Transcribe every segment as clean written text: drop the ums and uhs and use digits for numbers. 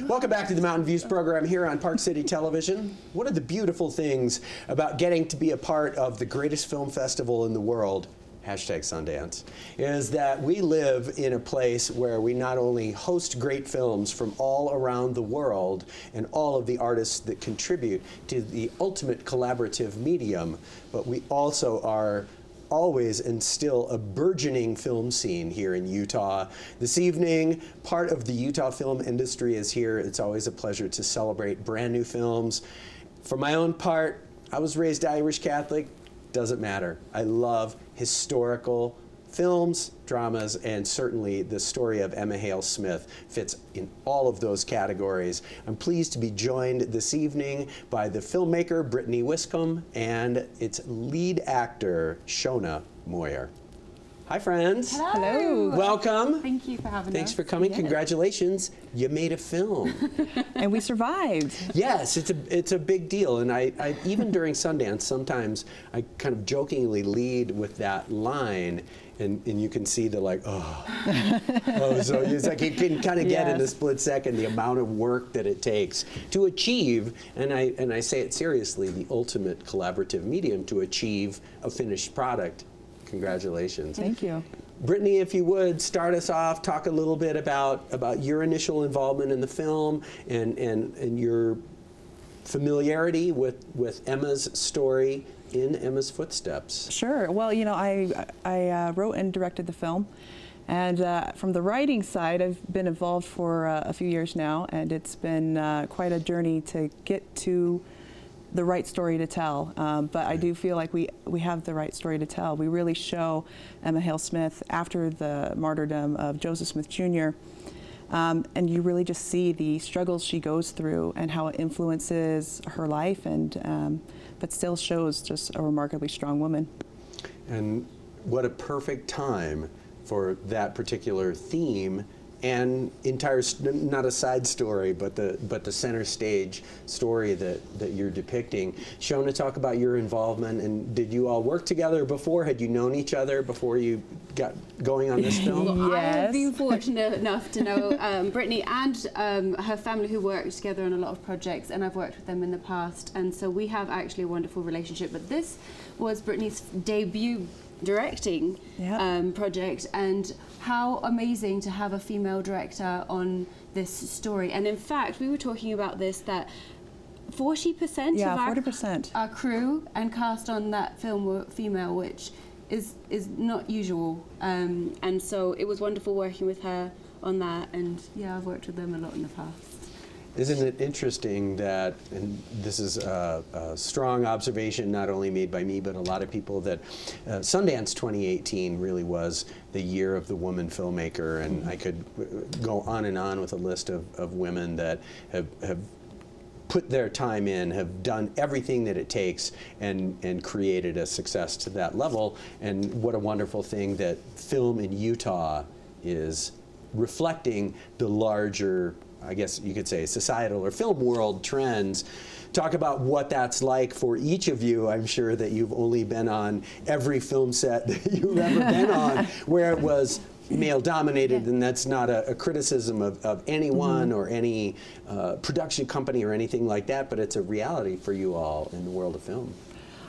Welcome back to the Mountain Views program here on Park City Television. One of the beautiful things about getting to be a part of the greatest film festival in the world, #Sundance, is that we live in a place where we not only host great films from all around the world and all of the artists that contribute to the ultimate collaborative medium, but we also are always and still a burgeoning film scene here in Utah. This evening, part of the Utah film industry is here. It's always a pleasure to celebrate brand new films. For my own part, I was raised Irish Catholic. Doesn't matter. I love historical films, dramas, and certainly the story of Emma Hale Smith fits in all of those categories. I'm pleased to be joined this evening by the filmmaker Brittany Wiscombe and its lead actor Shona Moyer. Hi, friends. Hello. Welcome. Thank you for having us. Thanks for coming. Yes. Congratulations. You made a film. And we survived. Yes, it's a big deal. And I even during Sundance, sometimes I kind of jokingly lead with that line. And you can see the like, so it's like you can kind of get in a split second the amount of work that it takes to achieve, and I say it seriously, the ultimate collaborative medium to achieve a finished product. Congratulations. Thank you. Brittany, if you would, start us off, talk a little bit about your initial involvement in the film and your familiarity with Emma's story in Emma's footsteps. Sure. Well, you know, I wrote and directed the film, and from the writing side, I've been involved for a few years now, and it's been quite a journey to get to the right story to tell. But I do feel like we have the right story to tell. We really show Emma Hale Smith after the martyrdom of Joseph Smith Jr. And you really just see the struggles she goes through and how it influences her life, and but still shows just a remarkably strong woman. And what a perfect time for that particular theme and entire, not a side story, but the center stage story that you're depicting. Shona, talk about your involvement, and did you all work together before? Had you known each other before you got going on this film? Well, I have Yes. been fortunate enough to know Brittany and her family, who work together on a lot of projects, and I've worked with them in the past, and so we have actually a wonderful relationship. But this was Brittany's debut directing project, and how amazing to have a female director on this story. And in fact, we were talking about this, that 40% of 40%. our crew and cast on that film were female, which is not usual. And so it was wonderful working with her on that, and yeah, I've worked with them a lot in the past. Isn't it interesting that, and this is a strong observation not only made by me but a lot of people, that Sundance 2018 really was the year of the woman filmmaker, and I could go on and on with a list of women that have put their time in, have done everything that it takes, and created a success to that level. And what a wonderful thing that film in Utah is reflecting the larger, I guess you could say, societal or film world trends. Talk about what that's like for each of you. I'm sure that you've only been on every film set that you've ever been on where it was male dominated, and that's not a criticism of anyone or any production company or anything like that, but it's a reality for you all in the world of film.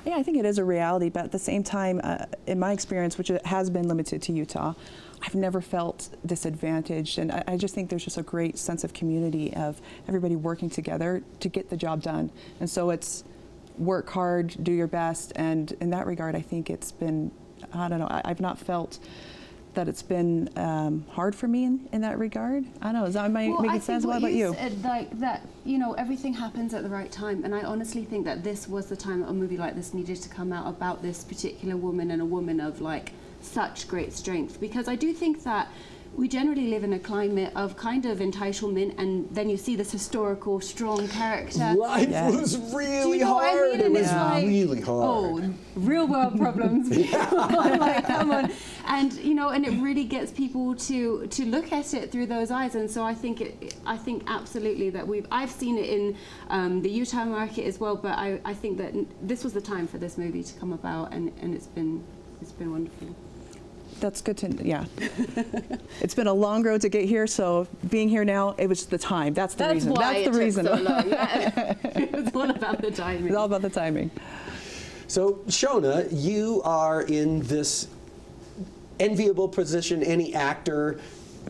Yeah, I think it is a reality, but at the same time, in my experience, which has been limited to Utah, I've never felt disadvantaged, and I just think there's just a great sense of community of everybody working together to get the job done. And so it's work hard, do your best, and in that regard, I think it's been, I don't know, I've not felt that it's been hard for me in that regard. I don't know, is that making sense? What about you? Like that, you know, everything happens at the right time, and I honestly think that this was the time that a movie like this needed to come out, about this particular woman, and a woman of like such great strength, because I do think that we generally live in a climate of kind of entitlement, and then you see this historical, strong character. Life was really hard. It was really hard. Oh, real world problems. Like, come on. And you know, and it really gets people to look at it through those eyes. And so I think absolutely that I've seen it in the Utah market as well. But I think that this was the time for this movie to come about, and it's been wonderful. That's good to, yeah. It's been a long road to get here, so being here now, it was the time. That's the reason. Why That's the it reason. took so long. Yeah. It's all about the timing. It's all about the timing. So, Shona, you are in this enviable position. Any actor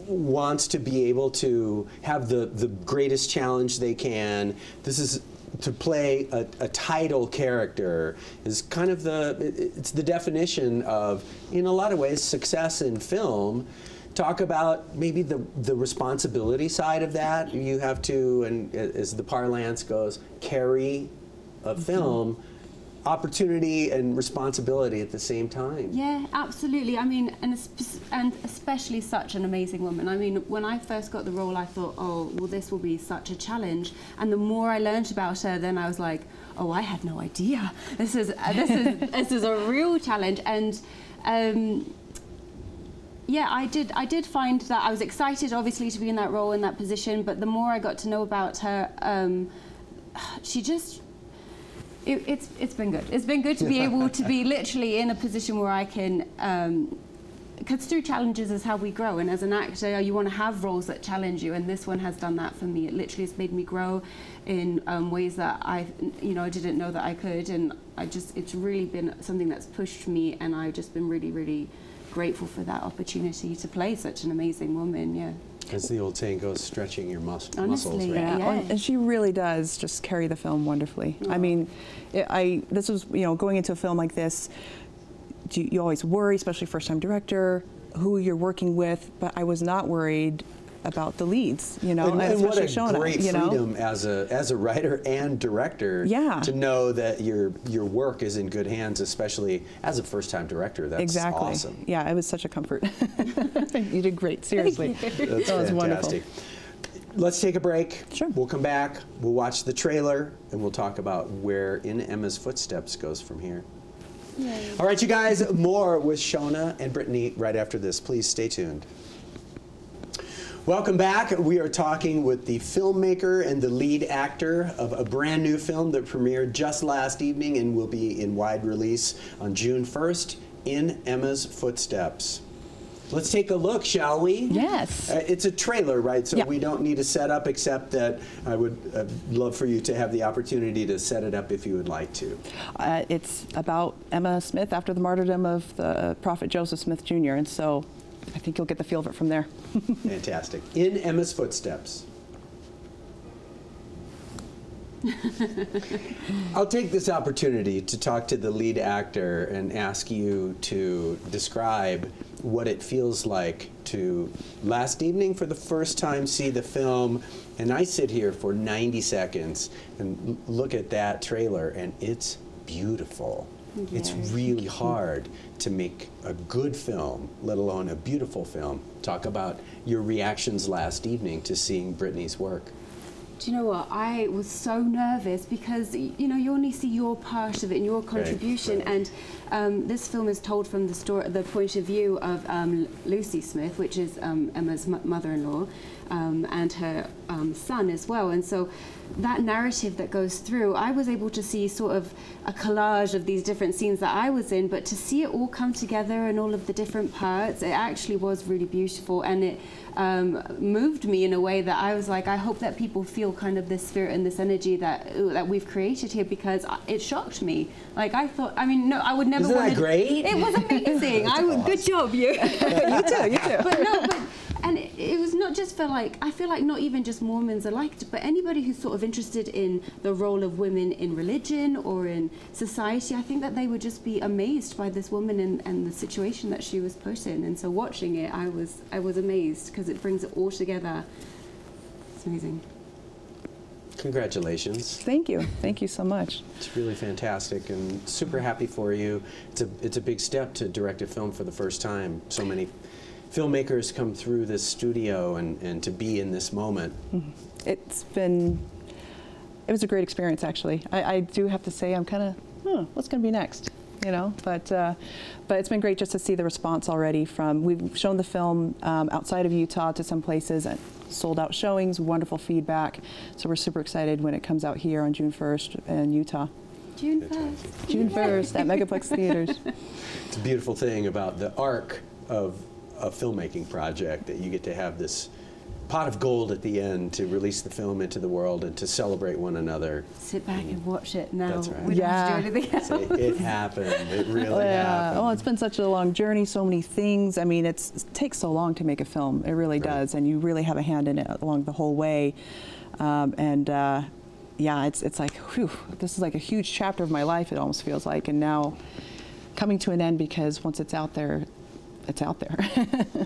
wants to be able to have the greatest challenge they can. This is to play a title character is kind of it's the definition of, in a lot of ways, success in film. Talk about maybe the responsibility side of that. You have to, and as the parlance goes, carry a film. Opportunity and responsibility at the same time. Yeah, absolutely. I mean, and especially such an amazing woman. I mean, when I first got the role, I thought, oh, well, this will be such a challenge. And the more I learned about her, then I was like, oh, I had no idea. This is a real challenge. And yeah, I did find that I was excited, obviously, to be in that role, in that position. But the more I got to know about her, she just. It's been good. It's been good to be able to be literally in a position where I can, because through challenges is how we grow. And as an actor, you want to have roles that challenge you, and this one has done that for me. It literally has made me grow in ways that I didn't know that I could, and it's really been something that's pushed me, and I've just been really, really grateful for that opportunity to play such an amazing woman. Yeah. As the old saying goes, stretching your muscles, Honestly, right? yeah. And she really does just carry the film wonderfully. Oh. I mean, this was, going into a film like this, you always worry, especially first-time director, who you're working with, but I was not worried about the leads, And what a especially Shona, great freedom as a writer and director to know that your work is in good hands, especially as a first-time director. That's exactly. awesome. Yeah, it was such a comfort. You did great, seriously. That's That was fantastic. wonderful. Let's take a break. Sure. We'll come back, we'll watch the trailer, and we'll talk about where In Emma's Footsteps goes from here. Yay. All right, you guys, more with Shona and Brittany right after this. Please stay tuned. Welcome back. We are talking with the filmmaker and the lead actor of a brand new film that premiered just last evening and will be in wide release on June 1st, In Emma's Footsteps. Let's take a look, shall we? Yes. It's a trailer, right? So Yeah. we don't need a setup, except that I would love for you to have the opportunity to set it up if you would like to. It's about Emma Smith after the martyrdom of the prophet Joseph Smith Jr., and so I think you'll get the feel of it from there. Fantastic. In Emma's Footsteps. I'll take this opportunity to talk to the lead actor and ask you to describe what it feels like to last evening for the first time see the film, and I sit here for 90 seconds and look at that trailer, and it's beautiful. It's really hard to make a good film, let alone a beautiful film. Talk about your reactions last evening to seeing Brittany's work. Do you know what? I was so nervous because, you only see your part of it and your contribution. Right. And this film is told from the point of view of Lucy Smith, which is Emma's mother-in-law, and her son as well. And so that narrative that goes through, I was able to see sort of a collage of these different scenes that I was in, but to see it all come together and all of the different parts, it actually was really beautiful, and it moved me in a way that I was like, I hope that people feel kind of this spirit and this energy that we've created here, because it shocked me. Like I thought, no, I would never. Isn't that great? It was amazing. Good job, you. You too. And it was not just for I feel like not even just Mormons are liked, but anybody who's sort of interested in the role of women in religion or in society, I think that they would just be amazed by this woman and the situation that she was put in. And so watching it, I was amazed because it brings it all together. It's amazing. Congratulations. Thank you. Thank you so much. It's really fantastic and super happy for you. It's a big step to direct a film for the first time. So many filmmakers come through this studio and to be in this moment. It was a great experience, actually. I do have to say I'm kind of, what's going to be next? But it's been great just to see the response already we've shown the film outside of Utah to some places and sold out showings, wonderful feedback. So we're super excited when it comes out here on June 1st in Utah. June 1st. June 1st at Megaplex Theaters. It's a beautiful thing about the arc of a filmmaking project, that you get to have this pot of gold at the end to release the film into the world and to celebrate one another. Sit back and watch it now. That's right. We don't have to Yeah. do anything else. Say, it happened. It really happened. Oh, it's been such a long journey, so many things. I mean, it takes so long to make a film. It really Right. does, and you really have a hand in it along the whole way. Yeah, it's like, whew, this is like a huge chapter of my life, it almost feels like, and now coming to an end, because once it's out there, it's out there.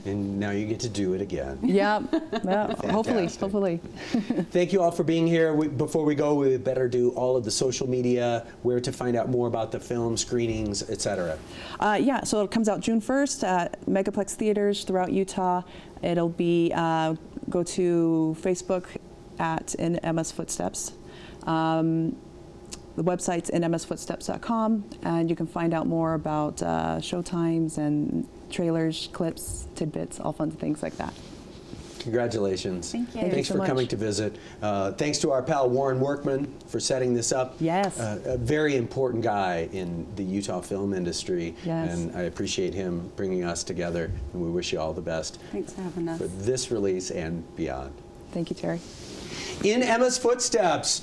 And now you get to do it again. Yeah, hopefully, Fantastic. hopefully. Thank you all for being here. Before we go, we better do all of the social media, where to find out more about the film, screenings, etc. Yeah, so it comes out June 1st at Megaplex Theaters throughout Utah. It'll be, go to Facebook at In Emma's Footsteps. The website's inmsfootsteps.com, and you can find out more about showtimes and trailers, clips, tidbits, all fun things like that. Congratulations. Thank you. Thank you Thanks so for much. coming to visit. Thanks to our pal Warren Workman for setting this up. Yes. A very important guy in the Utah film industry. Yes. And I appreciate him bringing us together, and we wish you all the best Thanks for having us. for this release and beyond. Thank you, Terry. In Emma's Footsteps.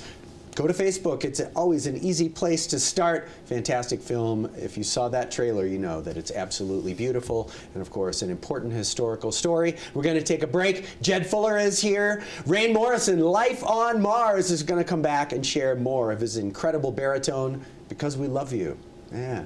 Go to Facebook. It's always an easy place to start. Fantastic film. If you saw that trailer, you know that it's absolutely beautiful. And of course, an important historical story. We're going to take a break. Jed Fuller is here. Rain Morrison, Life on Mars, is going to come back and share more of his incredible baritone, Because We Love You. Yeah.